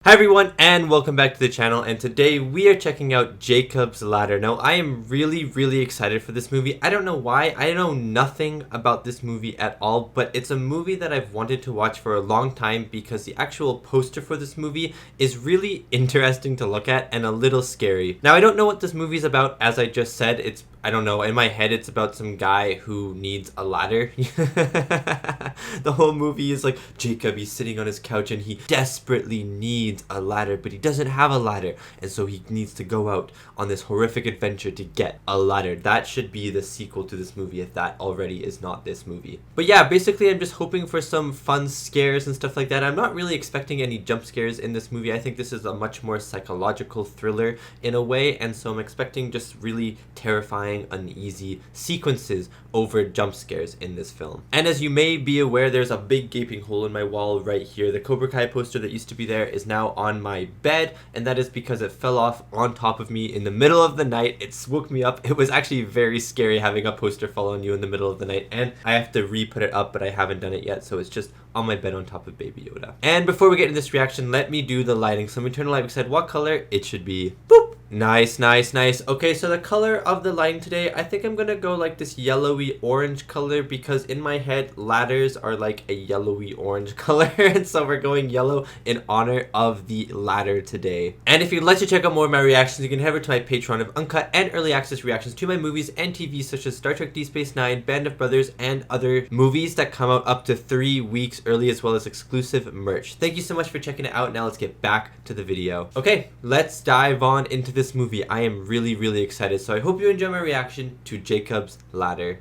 Hi everyone and welcome back to the channel, and today we are checking out Jacob's Ladder. Now I am really excited for this movie. I don't know why. I know nothing about this movie at all, but it's a movie that I've wanted to watch for a long time because the actual poster for this movie is really interesting to look at and a little scary. Now I don't know what this movie is about. As I just said, I don't know, in my head it's about some guy who needs a ladder. The whole movie is like Jacob, he's sitting on his couch and he desperately needs a ladder, but he doesn't have a ladder, and so he needs to go out on this horrific adventure to get a ladder. That should be the sequel to this movie if that already is not this movie. But yeah, basically I'm just hoping for some fun scares and stuff like that. I'm not really expecting any jump scares in this movie. I think this is a much more psychological thriller in a way, and so I'm expecting just really terrifying, uneasy sequences over jump scares in this film. And as you may be aware, there's a big gaping hole in my wall right here. The Cobra Kai poster that used to be there is now on my bed, and that is because it fell off on top of me in the middle of the night. It swooped me up. It was actually very scary having a poster fall on you in the middle of the night, and I have to re-put it up, but I haven't done it yet, so it's just on my bed on top of Baby Yoda. And before we get into this reaction, let me do the lighting. So I'm going to turn the light beside what color it should be. Boop! Nice. Okay, so the color of the lighting today, I think I'm gonna go like this yellowy orange color, because in my head ladders are like a yellowy orange color, and so we're going yellow in honor of the ladder today. And if you'd like to check out more of my reactions, you can head over to my Patreon of uncut and early access reactions to my movies and TV such as Star Trek Deep Space Nine, Band of Brothers, and other movies that come out up to 3 weeks early, as well as exclusive merch. Thank you so much for checking it out. Now let's get back to the video. Okay, let's dive on into this movie. I am really excited, so I hope you enjoy my reaction to Jacob's Ladder.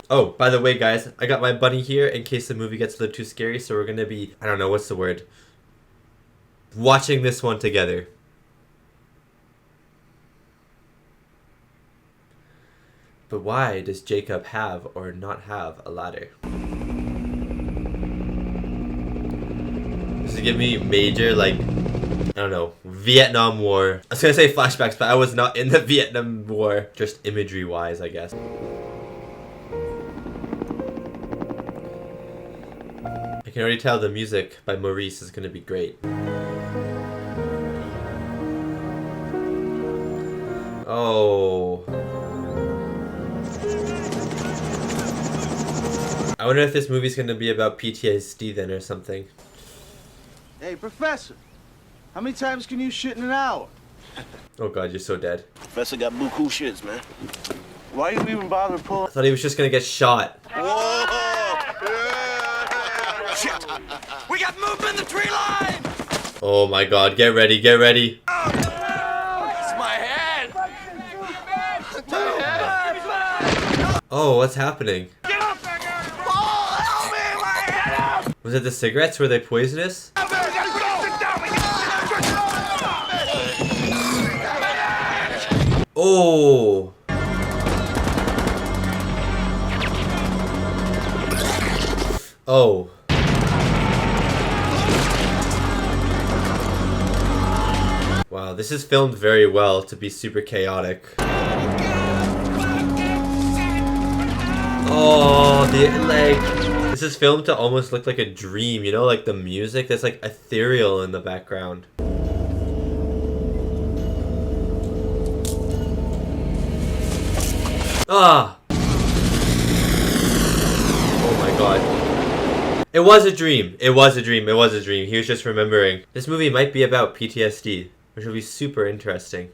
Oh, by the way guys, I got my bunny here in case the movie gets a little too scary, so we're gonna be, I don't know, what's the word? Watching this one together. But why does Jacob have or not have a ladder? This is giving me major, like, I don't know, Vietnam War. I was gonna say flashbacks, but I was not in the Vietnam War. Just imagery wise, I guess. I can already tell the music by Maurice is gonna be great. Oh. I wonder if this movie's gonna be about PTSD then or something. Hey, Professor, how many times can you shit in an hour? Oh god, you're so dead. Professor got buku shits, man. Why you even bother pulling? I thought he was just gonna get shot. Whoa! Shit! We got movement in the tree line! Oh my god, get ready, get ready. Oh, it's my head! Oh, what's happening? Get up! Oh, help me! My head! Was it the cigarettes? Were they poisonous? Oh! Oh. Wow, this is filmed very well to be super chaotic. Oh, this is filmed to almost look like a dream, you know, like the music that's like ethereal in the background. Ah! Oh my god. It was a dream. It was a dream. It was a dream. He was just remembering. This movie might be about PTSD, which will be super interesting.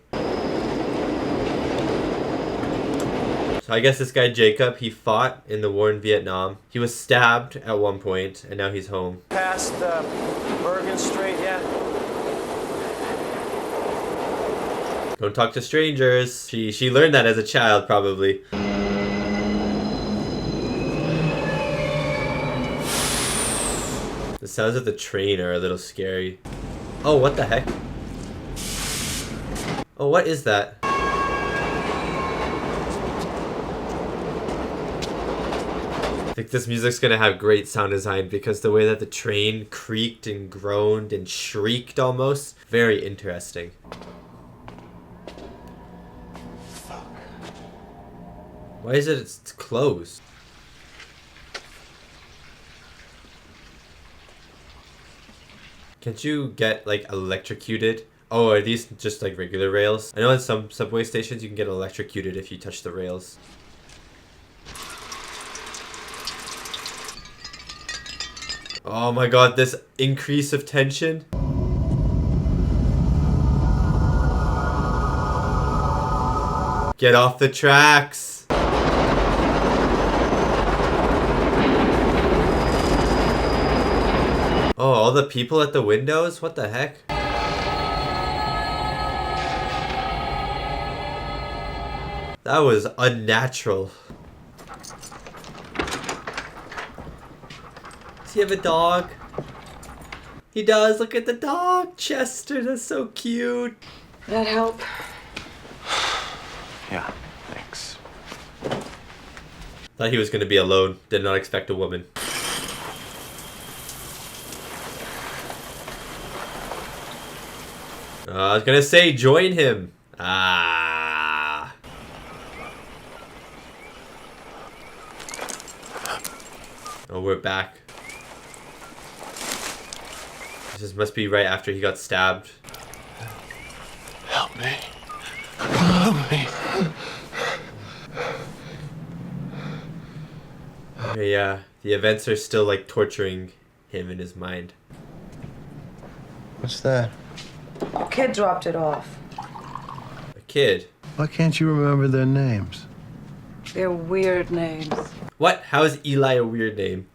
So I guess this guy Jacob, he fought in the war in Vietnam. He was stabbed at one point, and now he's home. Past Bergen Street yet? Don't talk to strangers. She learned that as a child, probably. The sounds of the train are a little scary. Oh, what the heck? Oh, what is that? I think this music's gonna have great sound design because the way that the train creaked and groaned and shrieked almost. Very interesting. Why is it's closed? Can't you get like electrocuted? Oh, are these just like regular rails? I know in some subway stations you can get electrocuted if you touch the rails. Oh my god, this increase of tension. Get off the tracks. Oh, all the people at the windows? What the heck? That was unnatural. Does he have a dog? He does. Look at the dog. Chester, that's so cute. That help? Yeah, thanks. Thought he was going to be alone. Did not expect a woman. I was going to say join him. Ah. Oh, we're back. This must be right after he got stabbed. Help me. Help me. Okay, yeah, the events are still like torturing him in his mind. What's that? The kid dropped it off. A kid? Why can't you remember their names? They're weird names. What? How is Eli a weird name?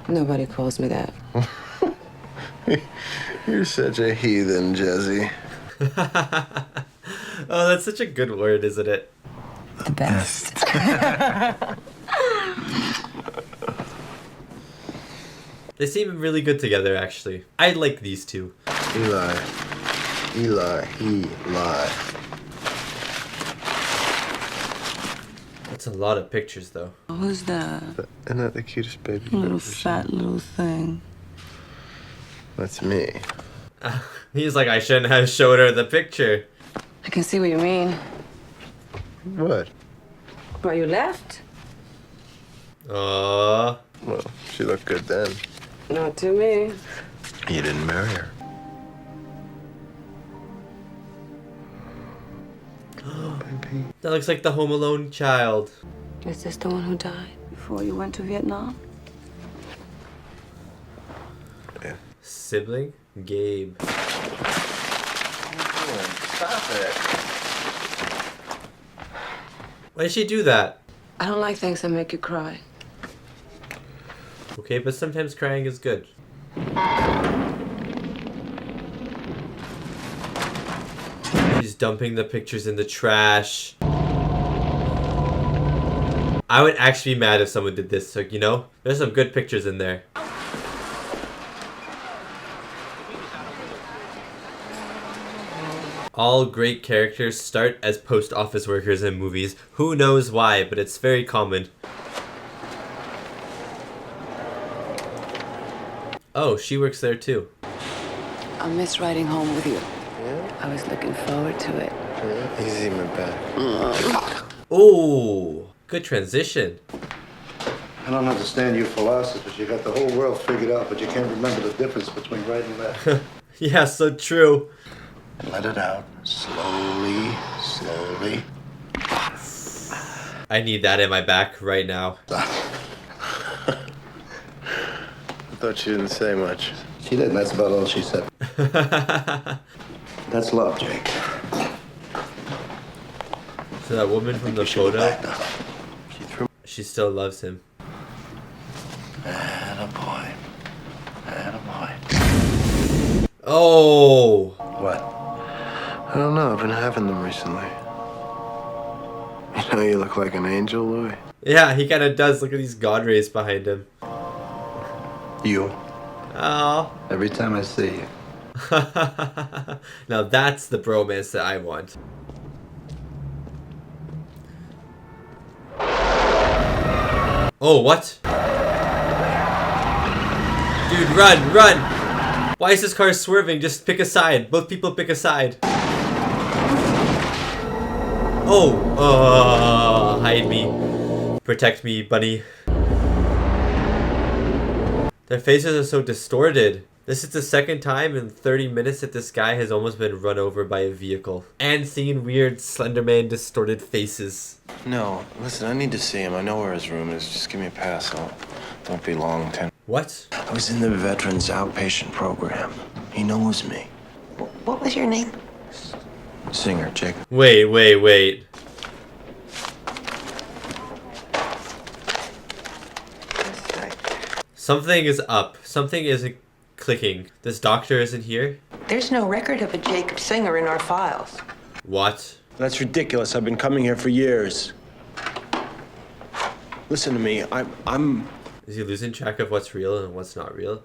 Nobody calls me that. You're such a heathen, Jesse. Oh, that's such a good word, isn't it? The best. They seem really good together, actually. I like these two. Eli. That's a lot of pictures, though. Who's that? Isn't that the cutest baby you've Little ever fat seen? little thing. That's me. He's like, I shouldn't have showed her the picture. I can see what you mean. What? Why you left? Aww. Well, she looked good then. Not to me. You didn't marry her. Baby. That looks like the Home Alone child. Is this the one who died before you went to Vietnam? Yeah. Sibling? Gabe. Stop it. Why did she do that? I don't like things that make you cry. Okay, but sometimes crying is good. She's dumping the pictures in the trash. I would actually be mad if someone did this, so, you know? There's some good pictures in there. All great characters start as post office workers in movies. Who knows why, but it's very common. Oh, she works there too. I miss riding home with you. Yeah? I was looking forward to it. Yeah. Easy, my back. Oh, good transition. I don't understand you philosophers. You got the whole world figured out, but you can't remember the difference between right and left. Yeah, so true. Let it out. Slowly, slowly. I need that in my back right now. I thought she didn't say much. She didn't. That's about all she said. That's love, Jake. So that woman from the You should go photo, back now. She threw. she still loves him. Attaboy. Attaboy. Oh, What? I don't know. I've been having them recently. You know, you look like an angel, Louis. yeah, he kind of does. Look at these god rays behind him. You. Oh. Every time I see you. Now that's the bromance that I want. Oh, what? Dude, run, run! Why is this car swerving? Just pick a side. Both people pick a side. Oh, hide me. Protect me, bunny. Their faces are so distorted. This is the second time in 30 minutes that this guy has almost been run over by a vehicle. And seen weird Slenderman distorted faces. No, listen, I need to see him. I know where his room is. Just give me a pass. Don't be long, Tim. What? I was in the Veterans Outpatient Program. He knows me. What was your name? Singer, Jacob. Wait. Something is up. Something isn't clicking. This doctor isn't here. There's no record of a Jacob Singer in our files. What? That's ridiculous. I've been coming here for years. Listen to me. I'm... Is he losing track of what's real and what's not real?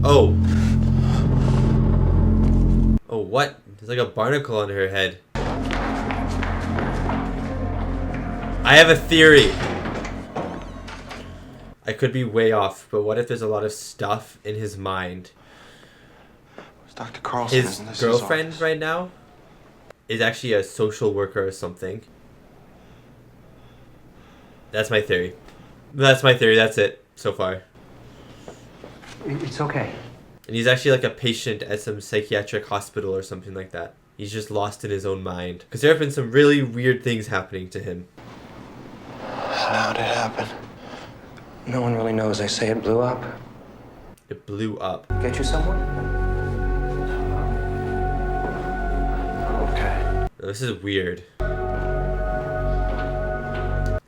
Oh. Oh, what? There's like a barnacle on her head. I have a theory. I could be way off, but what if there's a lot of stuff in his mind? It's Dr. Carlson, His girlfriend right now is actually a social worker or something. That's my theory. That's my theory. That's it so far. It's okay. And he's actually like a patient at some psychiatric hospital or something like that. He's just lost in his own mind. Because there have been some really weird things happening to him. How did it happen? No one really knows. They say it blew up. It blew up. Get you someone? Okay. This is weird.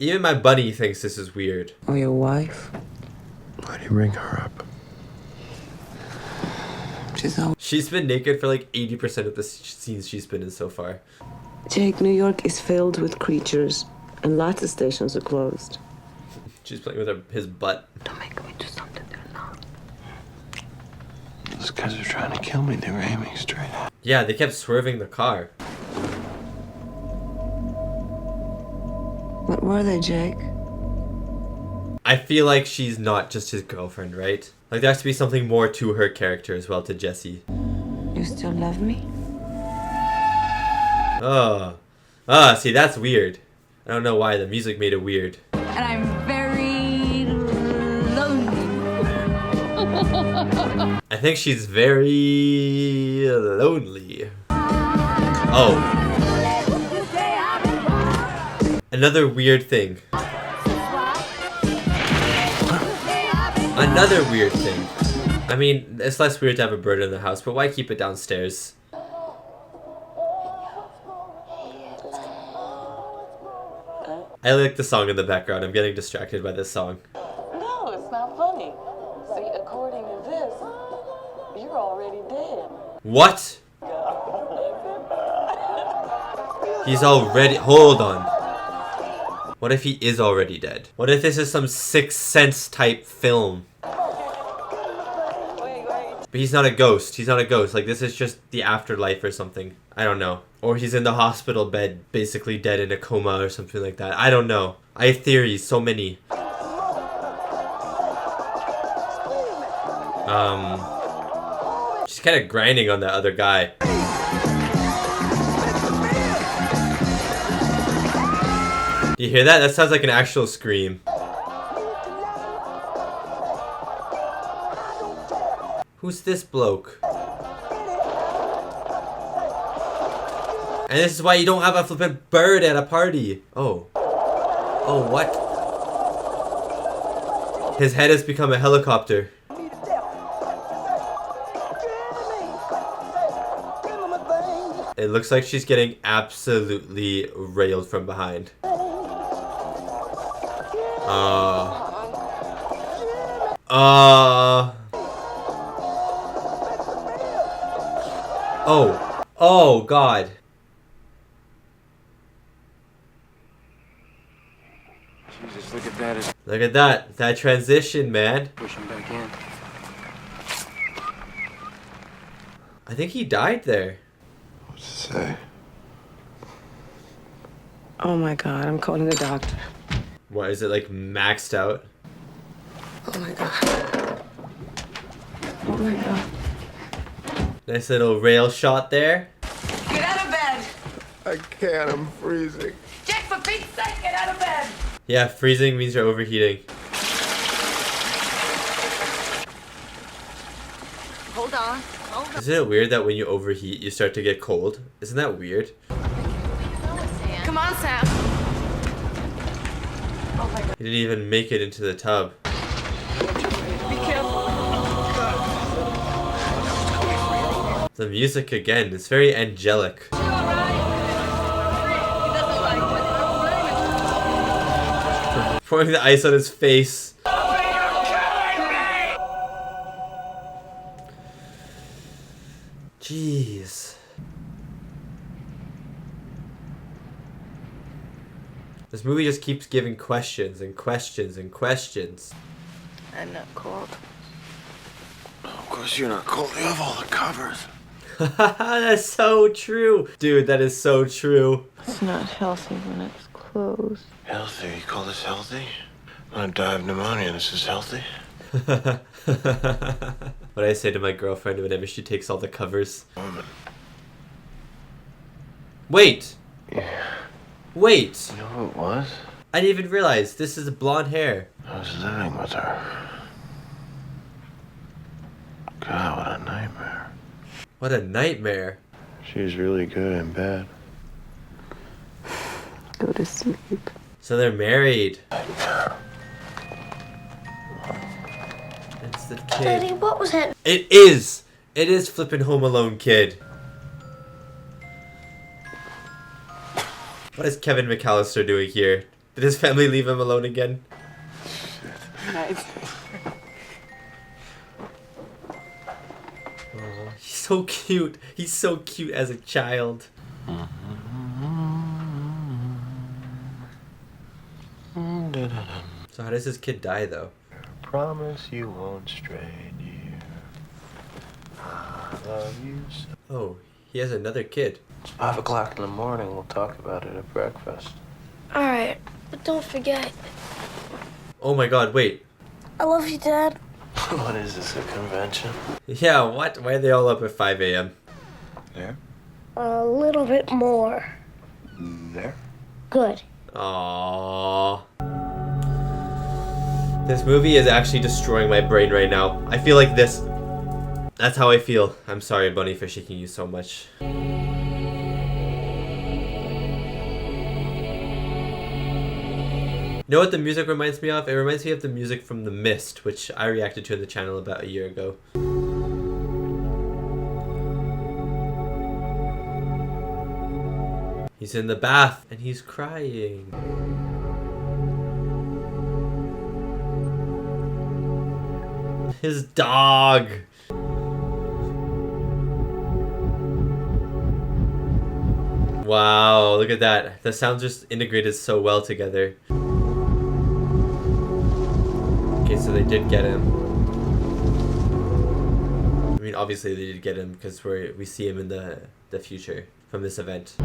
Even my buddy thinks this is weird. Or your wife? Why do you ring her up? She's been naked for like 80% of the scenes she's been in so far. Jake, New York is filled with creatures, and lots of stations are closed. She's playing with his butt. Don't make me do something they're not. Those guys are trying to kill me. They were aiming straight at me. Yeah, they kept swerving the car. What were they, Jake? I feel like she's not just his girlfriend, right? Like there has to be something more to her character as well, to Jesse. You still love me? Oh. See, that's weird. I don't know why, the music made it weird. And I'm very lonely. I think she's very lonely. Oh. Another weird thing. Another weird thing. I mean, it's less weird to have a bird in the house, but why keep it downstairs? I like the song in the background. I'm getting distracted by this song. No, it's not funny. See, according to this, you're already dead. What? He's already... Hold on. What if he is already dead? What if this is some Sixth Sense type film? But he's not a ghost. He's not a ghost. Like, this is just the afterlife or something. I don't know. Or he's in the hospital bed, basically dead in a coma or something like that. I don't know. I have theories. So many. She's kind of grinding on that other guy. Do you hear that? That sounds like an actual scream. Who's this bloke? And this is why you don't have a flippin' bird at a party. Oh. Oh, what? His head has become a helicopter. It looks like she's getting absolutely railed from behind. Oh. Oh, God. Jesus, look at that. Look at that. That transition, man. Push him back in. I think he died there. What's it say? Oh my God, I'm calling the doctor. What, is it like maxed out? Oh my God. Oh my God. Nice little rail shot there. Get out of bed! I can't. I'm freezing. Jack, for Pete's sake, get out of bed! Yeah, freezing means you're overheating. Hold on. Hold on. Isn't it weird that when you overheat, you start to get cold? Isn't that weird? Come on, Sam. He didn't even make it into the tub. Be careful. The music again, it's very angelic. Pouring the ice on his face. Jeez. This movie just keeps giving questions and questions and questions. I'm not cold. Of course you're not cold. You have all the covers. That's so true. Dude, that is so true. It's not healthy when it's closed. Healthy? You call this healthy? I'm gonna die of pneumonia. This is healthy? What I say to my girlfriend whenever she takes all the covers. Woman. Wait! Yeah. Wait! You know who it was? I didn't even realize this is blonde hair. I was living with her. God, what a nightmare. What a nightmare. She was really good and bad. Go to sleep. So they're married. Nightmare. It's the kid. Daddy, what was that? It is! It is flippin' Home Alone kid. What is Kevin McAllister doing here? Did his family leave him alone again? Nice. Oh, he's so cute. He's so cute as a child. So how does this kid die though? Promise you won't stray near. I love you so. Oh, he has another kid. It's 5 o'clock in the morning. We'll talk about it at breakfast. All right, but don't forget. Oh my god, wait. I love you, Dad. What is this, a convention? Yeah, what? Why are they all up at 5 a.m.? There? A little bit more. There? Good. Aww. This movie is actually destroying my brain right now. I feel like this. That's how I feel. I'm sorry, Bunny, for shaking you so much. You know what the music reminds me of? It reminds me of the music from The Mist, which I reacted to on the channel about a year ago. He's in the bath and he's crying. His dog. Wow, look at that. The sounds just integrated so well together. Okay, so they did get him. I mean, obviously they did get him because we see him in the future from this event.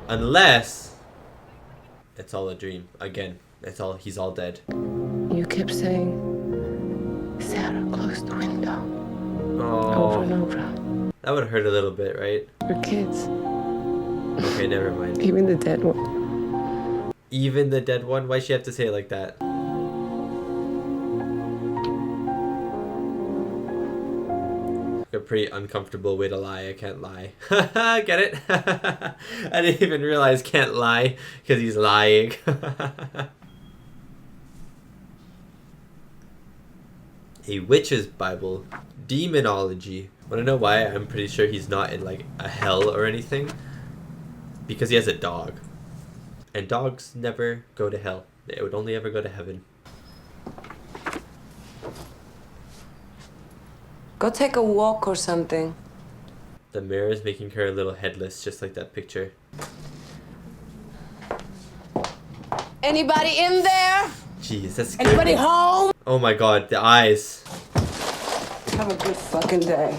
Unless it's all a dream. Again, he's all dead. You kept saying, Sarah, close the window. Oh, Over and over. that would hurt a little bit, right? We're kids. Okay, never mind. Even the dead one. Even the dead one? Why'd she have to say it like that? A pretty uncomfortable way to lie, I can't lie. Get it? I didn't even realize can't lie because he's lying. A witch's Bible. Demonology. Wanna know why I'm pretty sure he's not in like a hell or anything? Because he has a dog. And dogs never go to hell. They would only ever go to heaven. Go take a walk or something. The mirror is making her a little headless, just like that picture. Anybody in there? Jeez, that's scary. Anybody home? Oh my god, the eyes. Have a good fucking day.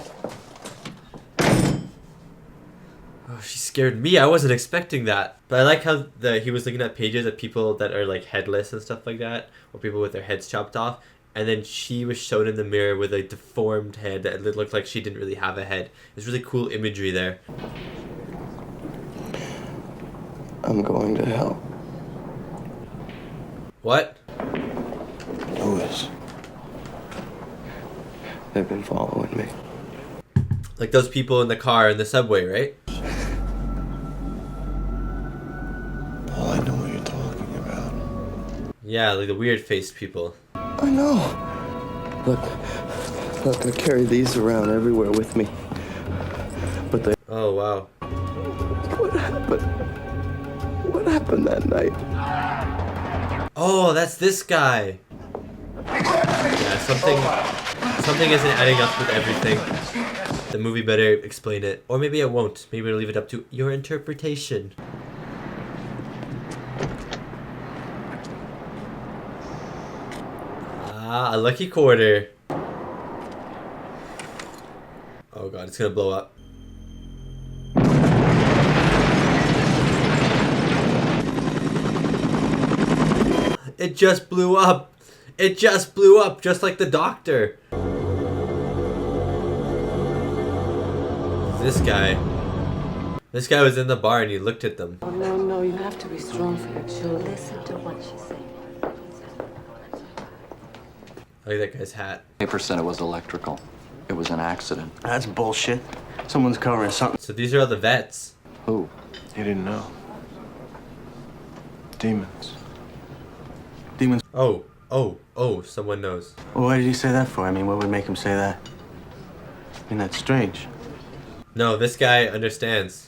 Oh, she scared me. I wasn't expecting that. But I like how he was looking at pages of people that are like headless and stuff like that, or people with their heads chopped off. And then she was shown in the mirror with a deformed head that looked like she didn't really have a head. There's really cool imagery there. I'm going to hell. What? Louis. They've been following me. Like those people in the car in the subway, right? Paul, I know what you're talking about. Yeah, like the weird-faced people. I know. Look, I carry these around everywhere with me. But they... Oh, wow. What happened? What happened that night? Oh, that's this guy. Yeah, something isn't adding up with everything. The movie better explain it. Or maybe it won't. Maybe it'll leave it up to your interpretation. Ah, a lucky quarter. Oh god, it's gonna blow up. It just blew up. It just blew up, just like the doctor. This guy. This guy was in the bar and he looked at them. Oh, no, you have to be strong for your children. Listen to what she said. I like that guy's hat. Paper said it was electrical. It was an accident. That's bullshit. Someone's covering something. So these are all the vets. Who? You didn't know. Demons. Demons. Oh, someone knows. Well, why did he say that for? I mean, what would make him say that? I mean, that's strange. No, this guy understands.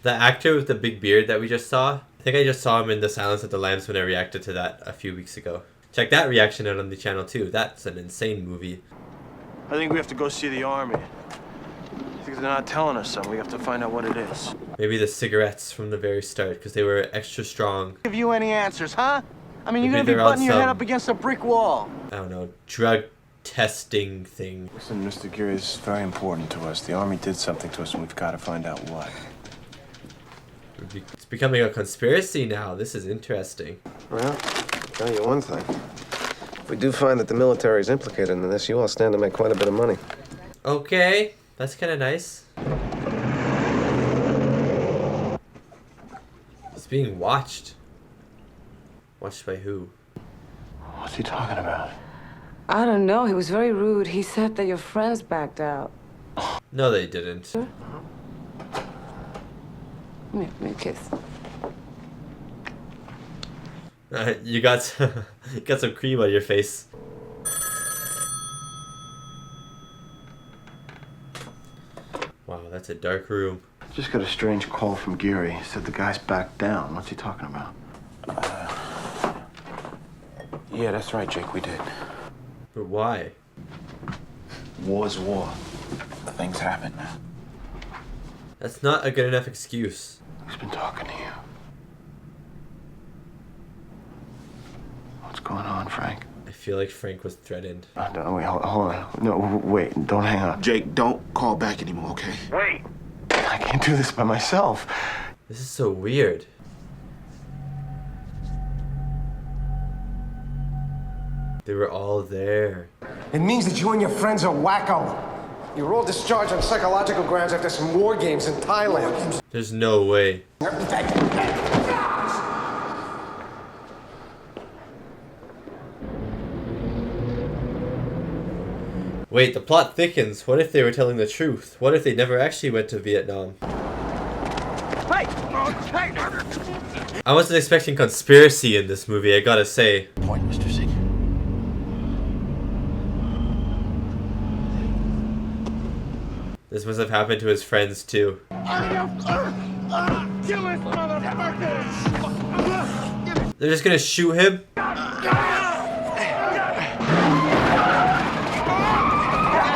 The actor with the big beard that we just saw, I think I just saw him in The Silence of the Lambs when I reacted to that a few weeks ago. Check that reaction out on the channel too. That's an insane movie. I think we have to go see the army. I think they're not telling us something. We have to find out what it is. Maybe the cigarettes from the very start because they were extra strong. Give you any answers, huh? I mean, you're Maybe gonna be they're on butting your head some- up against a brick wall. I don't know, drug testing thing. Listen, Mr. Geary, this is very important to us. The Army did something to us and we've got to find out what. It's becoming a conspiracy now. This is interesting. Well, I'll tell you one thing. If we do find that the military is implicated in this, you all stand to make quite a bit of money. Okay, that's kind of nice. He's being watched. Watched by who? What's he talking about? I don't know. He was very rude. He said that your friends backed out. No, they didn't. Give me a kiss. You got you got some cream on your face. Wow, that's a dark room. Just got a strange call from Geary. He said the guy's backed down. What's he talking about? Yeah, that's right, Jake, we did. But why? War's war. Things happen, man. That's not a good enough excuse. Who's been talking to you? What's going on, Frank? I feel like Frank was threatened. No, wait, hold on. No, wait, don't hang up. Jake, don't call back anymore, okay? Wait! I can't do this by myself. This is so weird. They were all there. It means that you and your friends are wacko. You were all discharged on psychological grounds after some war games in Thailand. There's no way. Wait, the plot thickens. What if they were telling the truth? What if they never actually went to Vietnam? Hey! I wasn't expecting conspiracy in this movie, I gotta say. Point, Mr. Sig. This must have happened to his friends too. They're just gonna shoot him?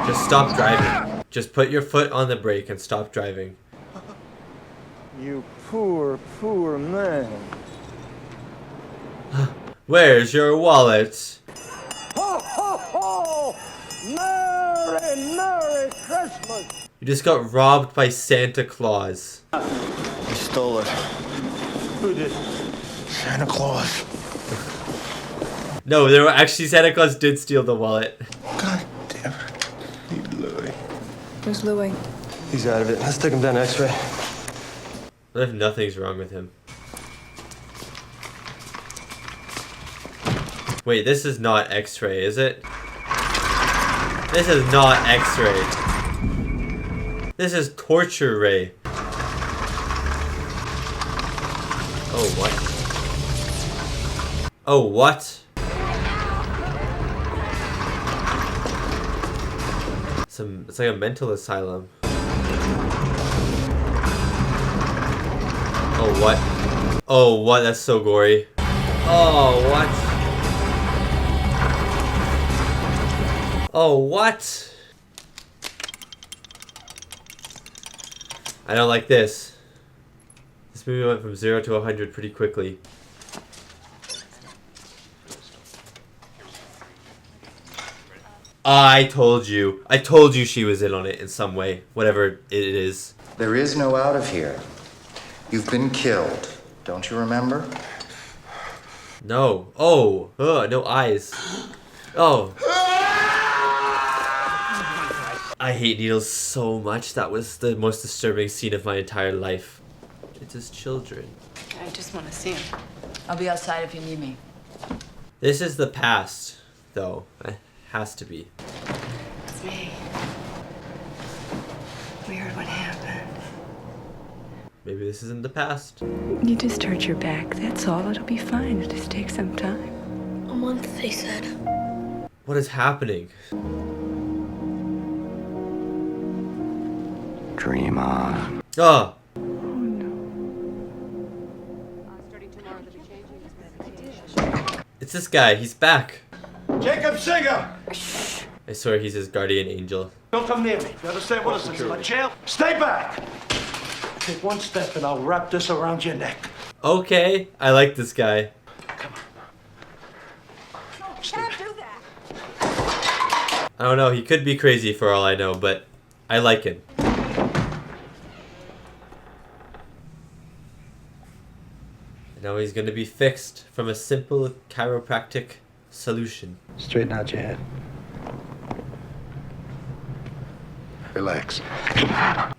Just stop driving. Just put your foot on the brake and stop driving. You poor, poor man. Where's your wallet? Ho, ho, ho! Merry, Merry Christmas! You just got robbed by Santa Claus. He stole it. Who did? Santa Claus. No, there were actually Santa Claus did steal the wallet. God damn it. Need Louis. Where's Louis? He's out of it. Let's take him down X-ray. What if nothing's wrong with him? Wait, this is not X-ray, is it? This is not X-ray. This is torture ray. Oh, what? Oh, what? It's like a mental asylum. Oh, what? Oh, what? That's so gory. Oh, what? Oh, what? I don't like this. This movie went from 0 to 100 pretty quickly. I told you. I told you she was in on it in some way. Whatever it is. There is no out of here. You've been killed. Don't you remember? No. Oh. Ugh, no eyes. Oh. I hate needles so much. That was the most disturbing scene of my entire life. It's his children. I just want to see him. I'll be outside if you need me. This is the past, though. It has to be. It's me. Weird what happened. Maybe this isn't the past. You just hurt your back, that's all. It'll be fine. It'll just take some time. A month, they said. What is happening? Dream on. Oh. It's this guy. He's back. Jacob Singer! I swear he's his guardian angel. Don't come near me. You understand what this is? My jail? Stay back! Take one step and I'll wrap this around your neck. Okay. I like this guy. Can't do that. I don't know. He could be crazy for all I know, but I like him. And now he's going to be fixed from a simple chiropractic solution. Straighten out your head. Relax.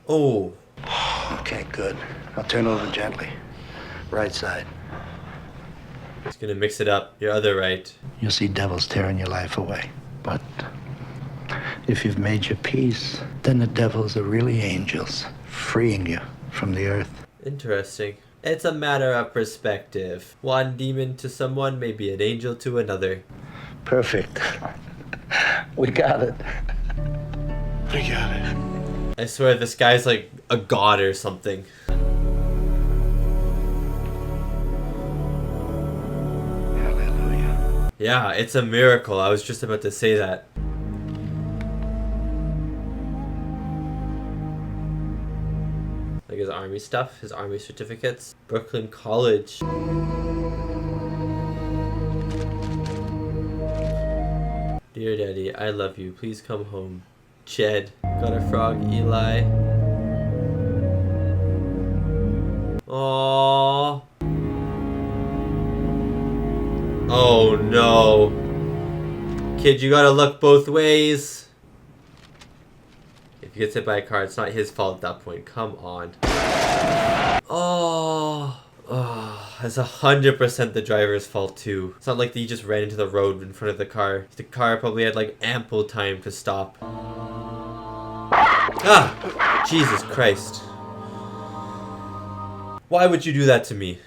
Oh. Okay, good. Now turn over gently. Right side. He's going to mix it up. Your other right. You'll see devils tearing your life away. But if you've made your peace, then the devils are really angels, freeing you from the earth. Interesting. It's a matter of perspective. One demon to someone may be an angel to another. Perfect. We got it. We got it. I swear this guy's like a god or something. Hallelujah. Yeah, it's a miracle. I was just about to say that. Like his army stuff, his army certificates. Brooklyn College. Dear Daddy, I love you. Please come home. Jed. Got a frog, Eli. Aww. Oh no. Kid, you gotta look both ways. If he gets hit by a car, it's not his fault at that point. Come on. Oh. Oh, that's 100% the driver's fault too. It's not like he just ran into the road in front of the car. The car probably had like ample time to stop. Ah! Jesus Christ. Why would you do that to me?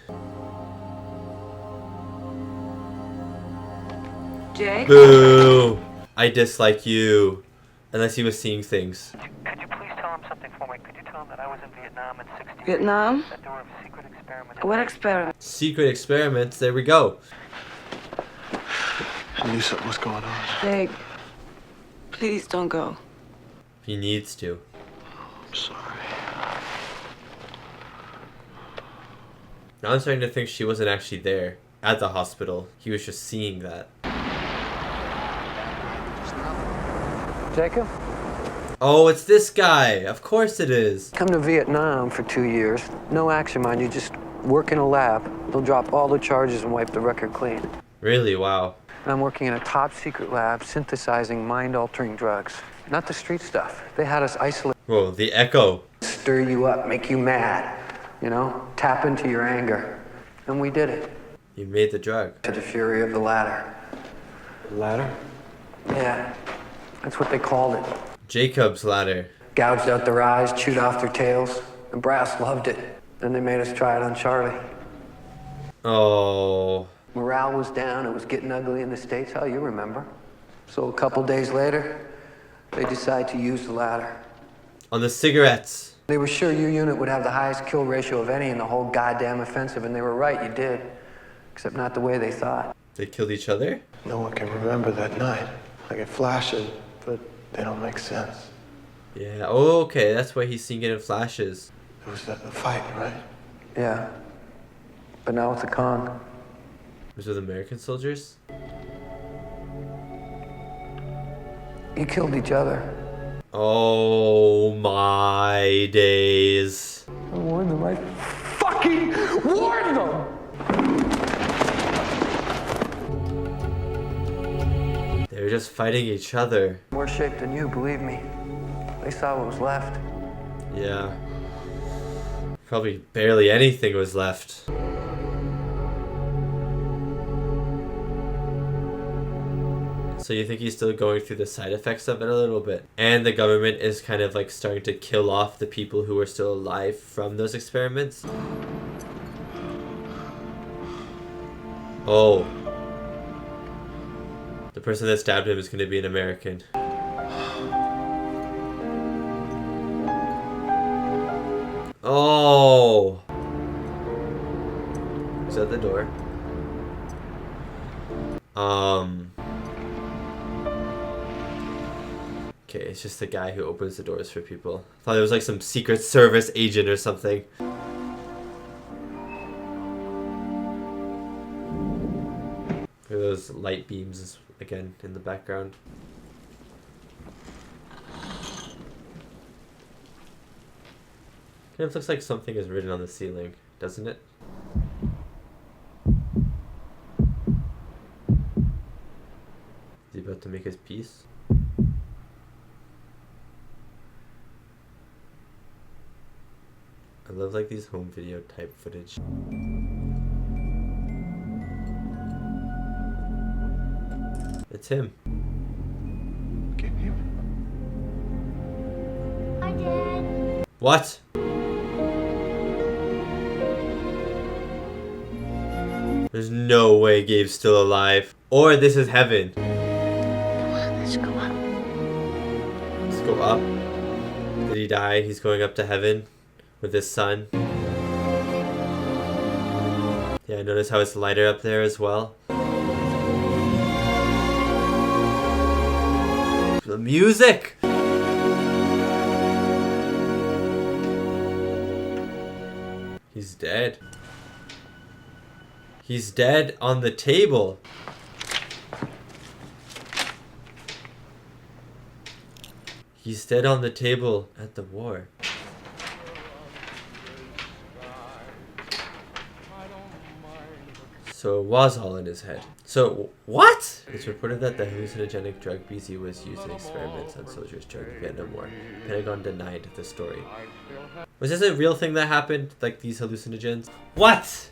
Jake? Boo! I dislike you. Unless he was seeing things. Could you please tell him something for me? Could you tell him that I was in Vietnam in '60? Vietnam? That there were secret experiments. What experiment? Secret experiments. There we go. I knew something was going on. Jake, please don't go. He needs to. I'm sorry. Now I'm starting to think she wasn't actually there at the hospital. He was just seeing that. Jacob? Oh, it's this guy. Of course it is. Come to Vietnam for 2 years. No action, mind you. Just work in a lab. They'll drop all the charges and wipe the record clean. Really? Wow. And I'm working in a top secret lab synthesizing mind-altering drugs. Not the street stuff. They had us isolate. Whoa, the echo. Stir you up, make you mad. You know, tap into your anger. And we did it. You made the drug. To the fury of the ladder. Ladder? Yeah, that's what they called it. Jacob's ladder. Gouged out their eyes, chewed off their tails. The brass loved it. Then they made us try it on Charlie. Oh. Morale was down. It was getting ugly in the States. Hell, you remember. So a couple days later, they decided to use the ladder. On the cigarettes. They were sure your unit would have the highest kill ratio of any in the whole goddamn offensive, and they were right, you did. Except not the way they thought. They killed each other? No one can remember that night. I get flashes, but they don't make sense. Yeah, oh, okay, that's why he's seeing it in flashes. It was a fight, right? Yeah. But now it's a con. Was it with American soldiers? You killed each other. Oh my days. I warned them. I fucking warned them! They were just fighting each other. Worse shape than you, believe me. They saw what was left. Yeah. Probably barely anything was left. So you think he's still going through the side effects of it a little bit. And the government is kind of like starting to kill off the people who are still alive from those experiments. Oh. The person that stabbed him is going to be an American. Oh. He's at the door. Okay, it's just the guy who opens the doors for people. I thought it was like some Secret Service agent or something. Look at those light beams again in the background. Kind of looks like something is written on the ceiling, doesn't it? Is he about to make his peace? I love like these home video type footage. It's him. Get him. Hi, Dad. What? There's no way Gabe's still alive. Or this is heaven. Let's go up. Let's go up. Did he die? He's going up to heaven with his son. Yeah, notice how it's lighter up there as well. The music! He's dead. He's dead on the table. He's dead on the table at the war. So it was all in his head. So, what? It's reported that the hallucinogenic drug BZ was used in experiments on soldiers during the Vietnam War. Pentagon denied the story. Was this a real thing that happened? Like these hallucinogens? What?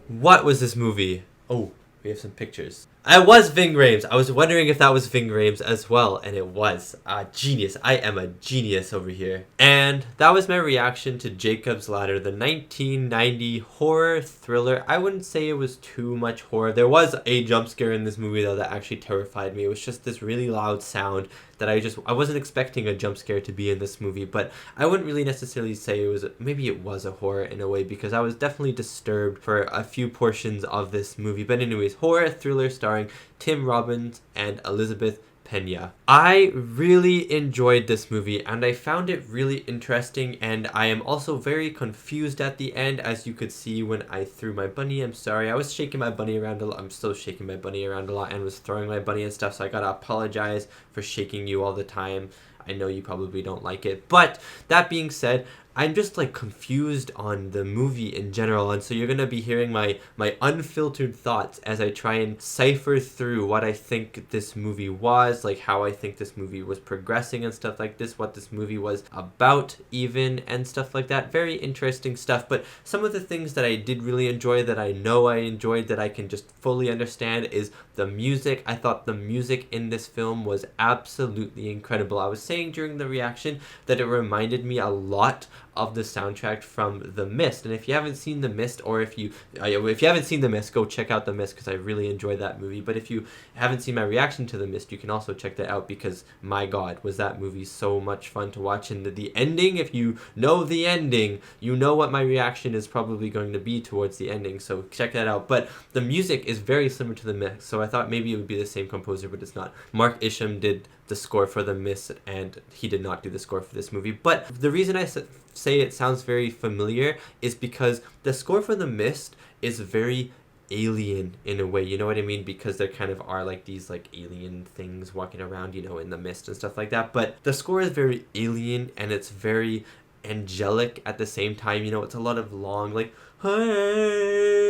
What was this movie? Oh, we have some pictures. I was Ving Rhames. I was wondering if that was Ving Rhames as well, and it was. Genius. I am a genius over here. And that was my reaction to Jacob's Ladder, the 1990 horror thriller. I wouldn't say it was too much horror. There was a jump scare in this movie though that actually terrified me. It was just this really loud sound that I wasn't expecting a jump scare to be in this movie, but I wouldn't really necessarily say it was, maybe it was a horror in a way, because I was definitely disturbed for a few portions of this movie. But anyways, horror thriller starring Tim Robbins and Elizabeth Pena. I really enjoyed this movie and I found it really interesting, and I am also very confused at the end, as you could see when I threw my bunny. I'm sorry, I was shaking my bunny around a lot. I'm still shaking my bunny around a lot and was throwing my bunny and stuff, so I gotta apologize for shaking you all the time. I know you probably don't like it, but that being said, I'm just like confused on the movie in general, and so you're gonna be hearing my unfiltered thoughts as I try and cipher through what I think this movie was, like how I think this movie was progressing and stuff like this, what this movie was about even, and stuff like that. Very interesting stuff. But some of the things that I did really enjoy, that I know I enjoyed, that I can just fully understand, is the music. I thought the music in this film was absolutely incredible. I was saying during the reaction that it reminded me a lot of the soundtrack from The Mist, and if you haven't seen The Mist, or if you haven't seen The Mist, go check out The Mist, because I really enjoyed that movie. But if you haven't seen my reaction to The Mist, you can also check that out, because my god, was that movie so much fun to watch. And the ending, if you know the ending, you know what my reaction is probably going to be towards the ending, so check that out. But the music is very similar to The Mist, so I thought maybe it would be the same composer, but it's not. Mark Isham did the score for The Mist, and he did not do the score for this movie. But the reason I say it sounds very familiar is because the score for The Mist is very alien in a way, you know what I mean? Because there kind of are like these like alien things walking around, you know, in the mist and stuff like that. But the score is very alien, and it's very angelic at the same time, you know. It's a lot of long like, hey,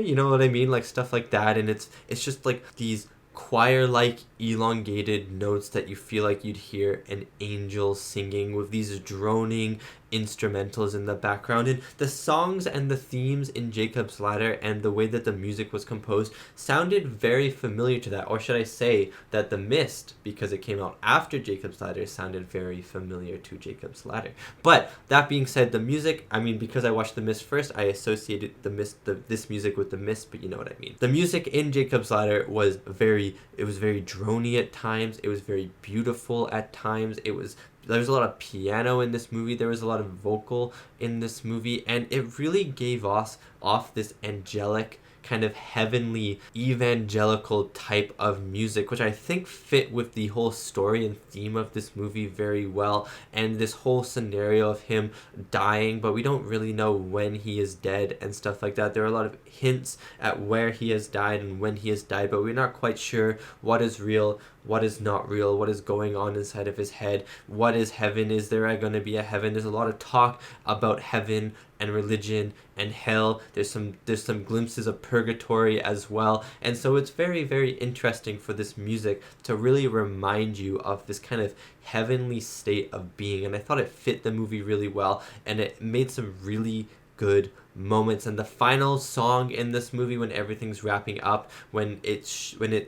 you know what I mean, like stuff like that. And it's just like these choir-like elongated notes that you feel like you'd hear an angel singing, with these droning instrumentals in the background. And the songs and the themes in Jacob's Ladder and the way that the music was composed sounded very familiar to that. Or should I say that The Mist, because it came out after Jacob's Ladder, sounded very familiar to Jacob's Ladder. But that being said, the music, I mean, because I watched The Mist first, I associated this music with The Mist, but you know what I mean. The music in Jacob's Ladder was very drony at times. It was very beautiful at times. There was a lot of piano in this movie. There was a lot of vocal in this movie, and it really gave off this angelic, kind of heavenly, evangelical type of music, which I think fit with the whole story and theme of this movie very well. And this whole scenario of him dying, but we don't really know when he is dead and stuff like that. There are a lot of hints at where he has died and when he has died, but we're not quite sure what is real, what is not real, what is going on inside of his head, what is heaven, is there going to be a heaven? There's a lot of talk about heaven and religion and hell. There's some glimpses of purgatory as well, and so it's very, very interesting for this music to really remind you of this kind of heavenly state of being. And I thought it fit the movie really well, and it made some really good moments. And the final song in this movie, when everything's wrapping up, when it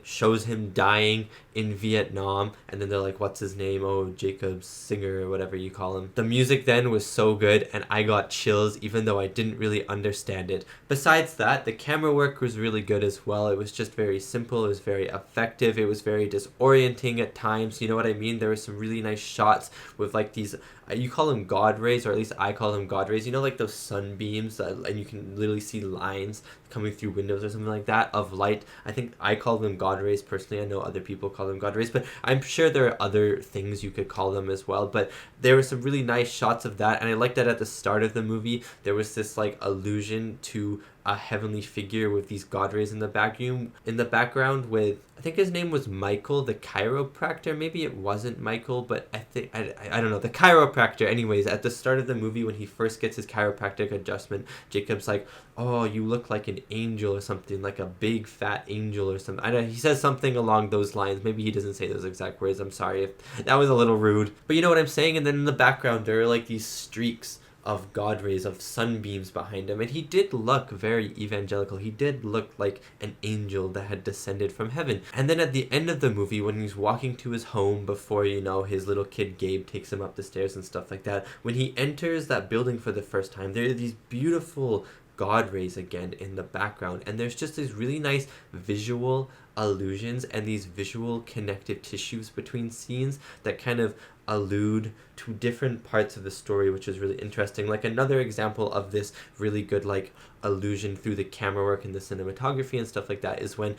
shows him dying in Vietnam, and then they're like, what's his name? Oh, Jacob Singer, or whatever you call him. The music then was so good, and I got chills even though I didn't really understand it. Besides that, the camera work was really good as well. It was just very simple, it was very effective, it was very disorienting at times, you know what I mean? There were some really nice shots with like these, you call them God rays, or at least I call them God rays, you know, like those sunbeams, and you can literally see lines coming through windows or something like that of light. I think I call them God rays personally. I know other people call them God rays, but I'm sure there are other things you could call them as well. But there were some really nice shots of that, and I liked that at the start of the movie there was this like allusion to a heavenly figure with these God rays in the background with, I think his name was Michael, the chiropractor. Maybe it wasn't Michael, but I don't know, the chiropractor. Anyways, at the start of the movie when he first gets his chiropractic adjustment, Jacob's like, oh, you look like an angel or something, like a big fat angel or something. I know, he says something along those lines. Maybe he doesn't say those exact words. I'm sorry if that was a little rude, but you know what I'm saying. And then in the background there are like these streaks of God rays, of sunbeams behind him, and he did look very evangelical. He did look like an angel that had descended from heaven. And then at the end of the movie, when he's walking to his home before, you know, his little kid Gabe takes him up the stairs and stuff like that, when he enters that building for the first time, there are these beautiful God rays again in the background, and there's just these really nice visual allusions and these visual connective tissues between scenes that kind of allude to different parts of the story, which is really interesting. Like another example of this really good like allusion through the camera work and the cinematography and stuff like that is when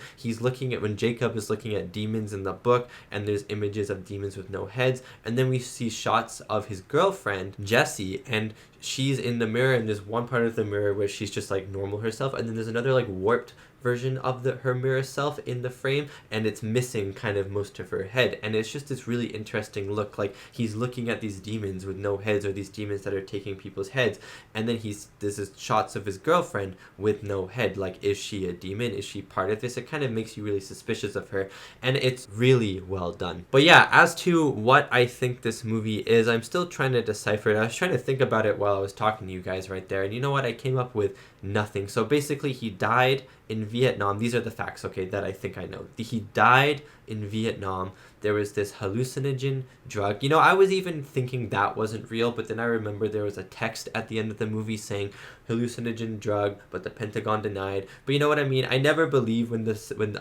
Jacob is looking at demons in the book, and there's images of demons with no heads, and then we see shots of his girlfriend Jessie, and she's in the mirror, and there's one part of the mirror where she's just like normal herself, and then there's another like warped version of her mirror self in the frame, and it's missing kind of most of her head, and it's just this really interesting look, like he's looking at these demons with no heads, or these demons that are taking people's heads, and then there's this shots of his girlfriend with no head. Like, is she a demon? Is she part of this? It kind of makes you really suspicious of her, and it's really well done. But yeah, as to what I think this movie is, I'm still trying to decipher it. I was trying to think about it while I was talking to you guys right there, and you know what? I came up with nothing. So basically, he died in Vietnam. These are the facts, okay, that I think I know. He died in Vietnam. There was this hallucinogen drug. You know, I was even thinking that wasn't real, but then I remember there was a text at the end of the movie saying hallucinogen drug, but the Pentagon denied. But you know what I mean? I never believe when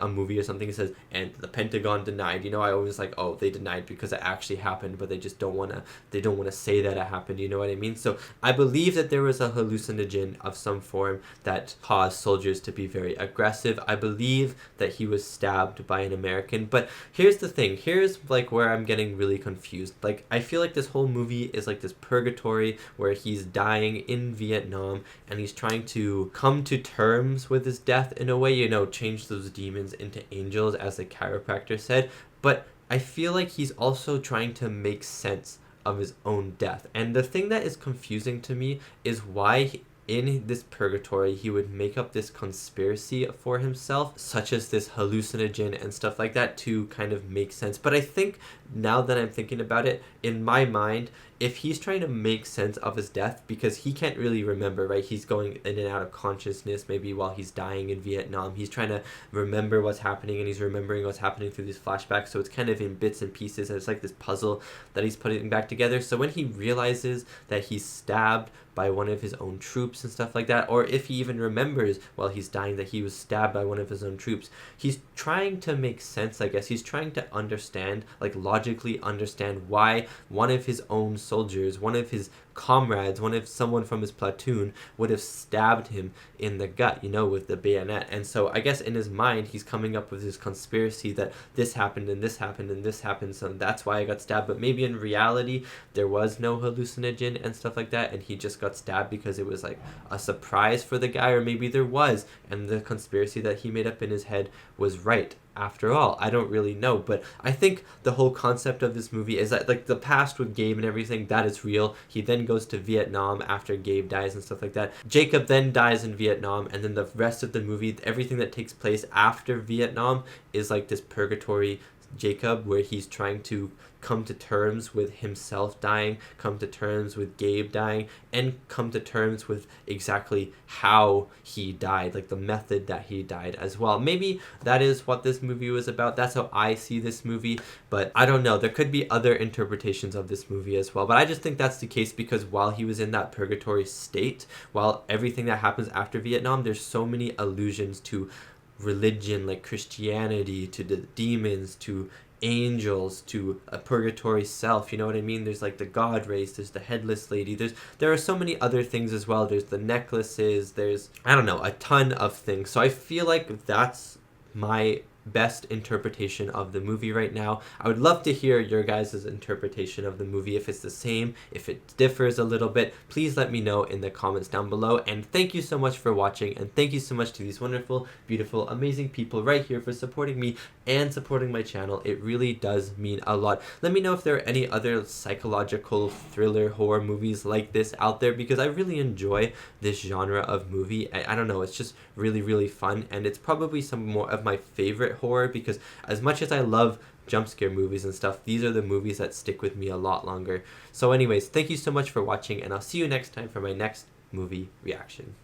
a movie or something says, and the Pentagon denied. You know, I always like, oh, they denied because it actually happened, but they just don't want to say that it happened. You know what I mean? So I believe that there was a hallucinogen of some form that caused soldiers to be very aggressive. I believe that he was stabbed by an American. But here's the thing. Here's like where I'm getting really confused. Like, I feel like this whole movie is like this purgatory where he's dying in Vietnam and he's trying to come to terms with his death in a way, you know, change those demons into angels, as the chiropractor said. But I feel like he's also trying to make sense of his own death. And the thing that is confusing to me is why in this purgatory he would make up this conspiracy for himself, such as this hallucinogen and stuff like that, to kind of make sense. But I think now that I'm thinking about it, in my mind, if he's trying to make sense of his death, because he can't really remember, right? He's going in and out of consciousness maybe while he's dying in Vietnam. He's trying to remember what's happening, and he's remembering what's happening through these flashbacks. So it's kind of in bits and pieces, and it's like this puzzle that he's putting back together. So when he realizes that he's stabbed by one of his own troops and stuff like that, or if he even remembers while he's dying that he was stabbed by one of his own troops, he's trying to make sense, I guess. He's trying to understand, like logically understand, why one of his own soldiers, one of his comrades, someone from his platoon would have stabbed him in the gut, you know, with the bayonet. And so I guess in his mind he's coming up with this conspiracy that this happened and this happened and this happened, so that's why I got stabbed. But maybe in reality there was no hallucinogen and stuff like that, and he just got stabbed because it was like a surprise for the guy. Or maybe there was, and the conspiracy that he made up in his head was right after all. I don't really know. But I think the whole concept of this movie is that, like, the past with Gabe and everything, that is real. He then goes to Vietnam after Gabe dies and stuff like that. Jacob then dies in Vietnam, and then the rest of the movie, everything that takes place after Vietnam is like this purgatory Jacob, where he's trying to come to terms with himself dying, come to terms with Gabe dying, and come to terms with exactly how he died, like the method that he died as well. Maybe that is what this movie was about. That's how I see this movie, but I don't know. There could be other interpretations of this movie as well, but I just think that's the case because while he was in that purgatory state, while everything that happens after Vietnam, there's so many allusions to religion, like Christianity, to the demons, to angels, to a purgatory self, you know what I mean? There's like the god race, there's the headless lady, there are so many other things as well. There's the necklaces, there's, I don't know, a ton of things. So I feel like that's my best interpretation of the movie right now. I would love to hear your guys' interpretation of the movie. If it's the same, if it differs a little bit, please let me know in the comments down below. And thank you so much for watching, and thank you so much to these wonderful, beautiful, amazing people right here for supporting me and supporting my channel. It really does mean a lot. Let me know if there are any other psychological thriller horror movies like this out there, because I really enjoy this genre of movie. I don't know, it's just really, really fun, and it's probably some more of my favorite horror, because as much as I love jump scare movies and stuff, these are the movies that stick with me a lot longer. So anyways, thank you so much for watching, and I'll see you next time for my next movie reaction.